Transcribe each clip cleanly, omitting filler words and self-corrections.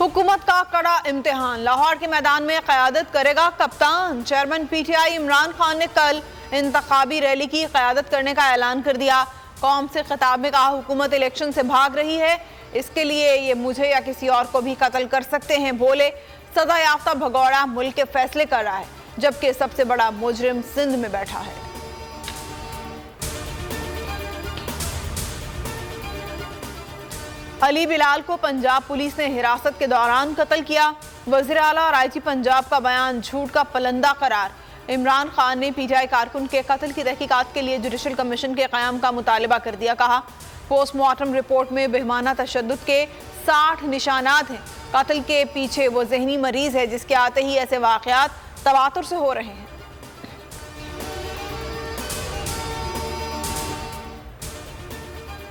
हुकूमत का कड़ा इम्तिहान, लाहौर के मैदान में क़यादत करेगा कप्तान। चेयरमैन पीटीआई इमरान खान ने कल इंतखाबी रैली की क़यादत करने का ऐलान कर दिया। कौम से खिताब में कहा, हुकूमत इलेक्शन से भाग रही है, इसके लिए ये मुझे या किसी और को भी कत्ल कर सकते हैं। बोले, सजा याफ्ता भगौड़ा मुल्क के फैसले कर रहा है, जबकि सबसे बड़ा मुजरिम सिंध में बैठा है। अली बिलाल को पंजाब पुलिस ने हिरासत के दौरान कत्ल किया। वज़ीर आला और आईजी पंजाब का बयान झूठ का पलंदा करार। इमरान खान ने पीटीआई कारकुन के कत्ल की तहकीकात के लिए जुडिशल कमीशन के क़याम का मुतालबा कर दिया। कहा, पोस्टमार्टम रिपोर्ट में बेहमाना तशद्दुद के 60 निशानात हैं। कत्ल के पीछे वो जहनी मरीज है जिसके आते ही ऐसे वाक़यात तवातुर से हो रहे हैं।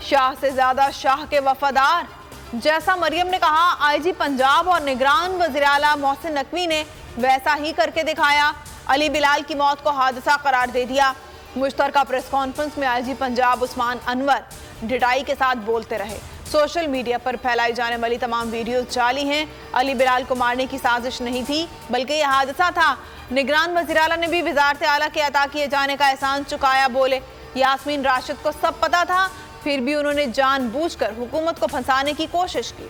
शाह से ज्यादा शाह के वफादार, जैसा मरियम ने कहा, आईजी पंजाब और निगरान वज़ीर आला मोहसिन नकवी ने वैसा ही करके दिखाया। अली बिलाल की मौत को हादसा करार दे दिया। मुश्तरका प्रेस कॉन्फ्रेंस में आईजी पंजाब उस्मान अनवर ढिठाई के साथ बोलते रहे। सोशल मीडिया पर फैलाई जाने वाली तमाम वीडियो जाली हैं। अली बिलाल को मारने की साजिश नहीं थी, बल्कि यह हादसा था। निगरान वज़ीर आला ने भी वज़ारत आला के अता किए जाने का एहसान चुकाया। बोले, यास्मीन राशिद को सब पता था, फिर भी उन्होंने जानबूझकर हुकूमत को फंसाने की कोशिश की।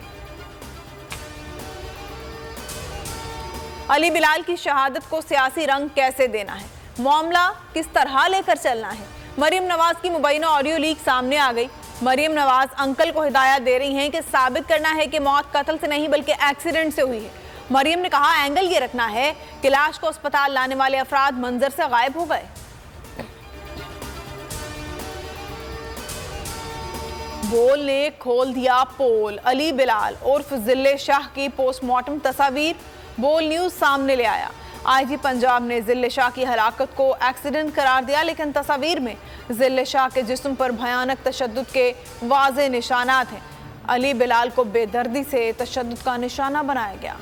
अली बिलाल की शहादत को सियासी रंग कैसे देना है, मामला किस तरह लेकर चलना है। मरियम नवाज की मुबैना ऑडियो लीक सामने आ गई। मरियम नवाज अंकल को हिदायत दे रही हैं कि साबित करना है कि मौत कत्ल से नहीं बल्कि एक्सीडेंट से हुई है। मरियम ने कहा, एंगल ये रखना है कि लाश को अस्पताल लाने वाले अफराद मंजर से गायब हो गए। बोल ने खोल दिया पोल। अली बिलाल उर्फ जिले शाह की पोस्टमार्टम तस्वीर बोल न्यूज सामने ले आया। आईजी पंजाब ने जिले शाह की हलाकत को एक्सीडेंट करार दिया, लेकिन तस्वीर में जिले शाह के जिस्म पर भयानक तशद्दुद के वाज़े निशानात हैं। अली बिलाल को बेदर्दी से तशद्दुद का निशाना बनाया गया।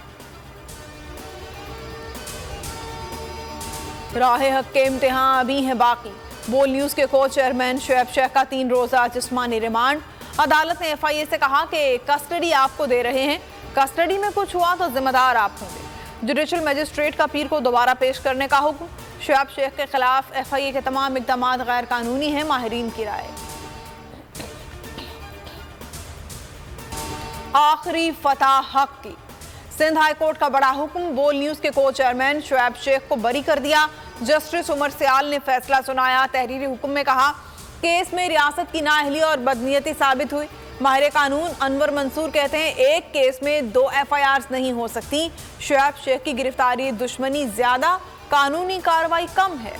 राह हक के इम्तिहान अभी हैं बाकी। बोल न्यूज के को चेयरमैन शुएब शेख का 3 रोज़ा जिस्मानी रिमांड। अदालत ने एफआईए से कहा कि कस्टडी आपको दे रहे हैं, कस्टडी में कुछ हुआ तो जिम्मेदार आप होंगे। जुडिशल मजिस्ट्रेट का पीर को दोबारा पेश करने का हुक्म। शुएब शेख के खिलाफ एफआईए के तमाम इक़दाम गैर कानूनी हैं, माहिरीन की राय। आखिरी फतह हक की, सिंध हाई कोर्ट का बड़ा हुक्म। बोल न्यूज के को चेयरमैन शुएब शेख को बरी कर दिया। जस्टिस उमर सियाल ने फैसला सुनाया। तहरीरी हुक्म में कहा, केस में रियासत की नाअहली और बदनीयती साबित हुई। माहिर कानून अनवर मंसूर कहते हैं, एक केस में 2 एफआईआर नहीं हो सकती। शुएब शेख की गिरफ्तारी दुश्मनी ज्यादा, कानूनी कार्रवाई कम है।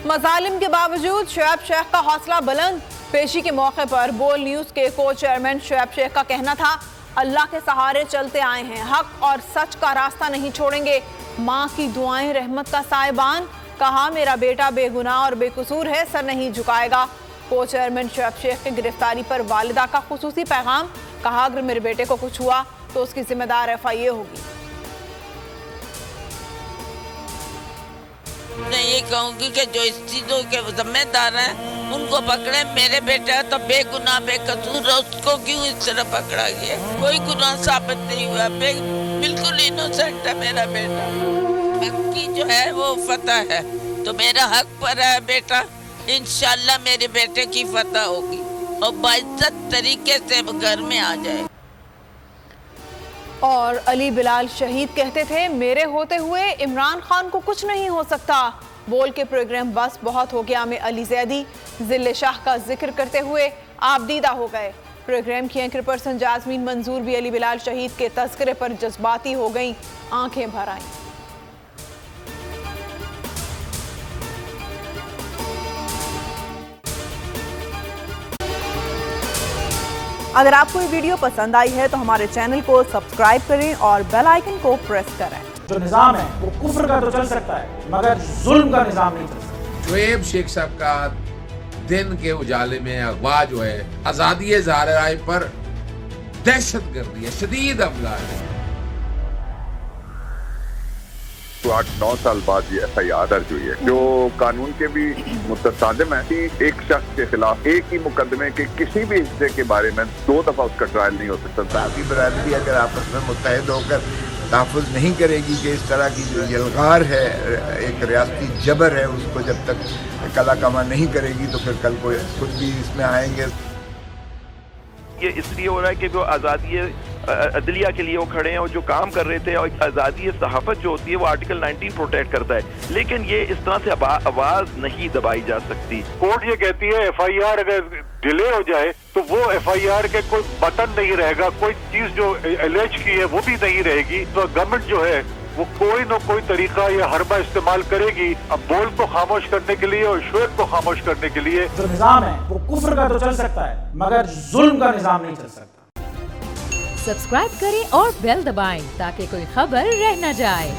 मजालिम के बावजूद शुएब शेख का हौसला बुलंद। पेशी के मौके पर बोल न्यूज के को चेयरमैन शुएब शेख का कहना था, अल्लाह के सहारे चलते आए हैं, हक और सच का रास्ता नहीं छोड़ेंगे। माँ की दुआएं रहमत का साहिबान। कहा, मेरा बेटा बेगुनाह और बेकसूर है, सर नहीं झुकाएगा। को चेयरमैन शुएब शेख की गिरफ्तारी पर वालिदा का खुसूसी पैगाम। कहा, अगर मेरे बेटे को कुछ हुआ तो उसकी जिम्मेदार एफआईए होगी। मैं ये कहूँगी कि जो इस चीजों के जिम्मेदार हैं उनको पकड़े। मेरे बेटा तो बेगुनाह बेकसूर है, उसको क्यों इस तरह पकड़ा गया? कोई गुनाह साबित नहीं हुआ, बिल्कुल इनोसेंट है मेरा बेटा। हक की जो है वो फतह है, तो मेरा हक पर है बेटा। इंशाल्लाह मेरे बेटे की फतह होगी और बाइज्जत तरीके से घर में आ जाए। और अली बिलाल शहीद कहते थे, मेरे होते हुए इमरान खान को कुछ नहीं हो सकता। बोल के प्रोग्राम बस बहुत हो गया में अली जैदी जिले शाह का जिक्र करते हुए आबदीदा हो गए। प्रोग्राम की एंकर पर्सन जास्मीन मंजूर भी अली बिलाल शहीद के तस्करे पर जज्बाती हो गई, आंखें भर आईं। अगर आपको ये वीडियो पसंद आई है तो हमारे चैनल को सब्सक्राइब करें और बेल आइकन को प्रेस करें। जो निजाम है वो कुफ्र का तो चल सकता है, मगर जुल्म का निजाम नहीं चल सकता। शुएब शेख साहब का दिन के उजाले में अगवा जो है, आजादी ज़ाहिर राय पर दहशत गर्दी है, शदीद हमला है। को 8-9 साल बाद ये FIR दर्ज हुई है, जो कानून के भी मुतसादिम है कि एक शख्स के खिलाफ एक ही मुकदमे के किसी भी हिस्से के बारे में 2 दफा उसका ट्रायल नहीं हो सकता। बाकी बरादरी अगर आपस में मुत्तहिद होकर तहफ़्फ़ुज़ नहीं करेगी कि इस तरह की जो यलगार है, एक रियासती जबर है, उसको जब तक कला कमा नहीं करेगी तो फिर कल को खुद भी इसमें आएंगे। ये इसलिए हो रहा है कि जो आज़ादी अदलिया के लिए वो खड़े हैं और जो काम कर रहे थे, और आज़ादी सहाफ़त जो होती है वो आर्टिकल 19 प्रोटेक्ट करता है, लेकिन ये इस तरह से आवाज़ नहीं दबाई जा सकती। कोर्ट ये कहती है FIR अगर डिले हो जाए तो वो FIR के कोई बटन नहीं रहेगा, कोई चीज जो एलेज की है वो भी नहीं रहेगी। तो गवर्नमेंट जो है वो कोई न कोई तरीका या हरबा इस्तेमाल करेगी अब बोल को खामोश करने के लिए और श्वेत को खामोश करने के लिए। जो निजाम है वो कुफ्र का तो चल सकता है मगर जुल्म का निजाम नहीं चल सकता। सब्सक्राइब करें और बेल दबाएं ताकि कोई खबर रह न जाए।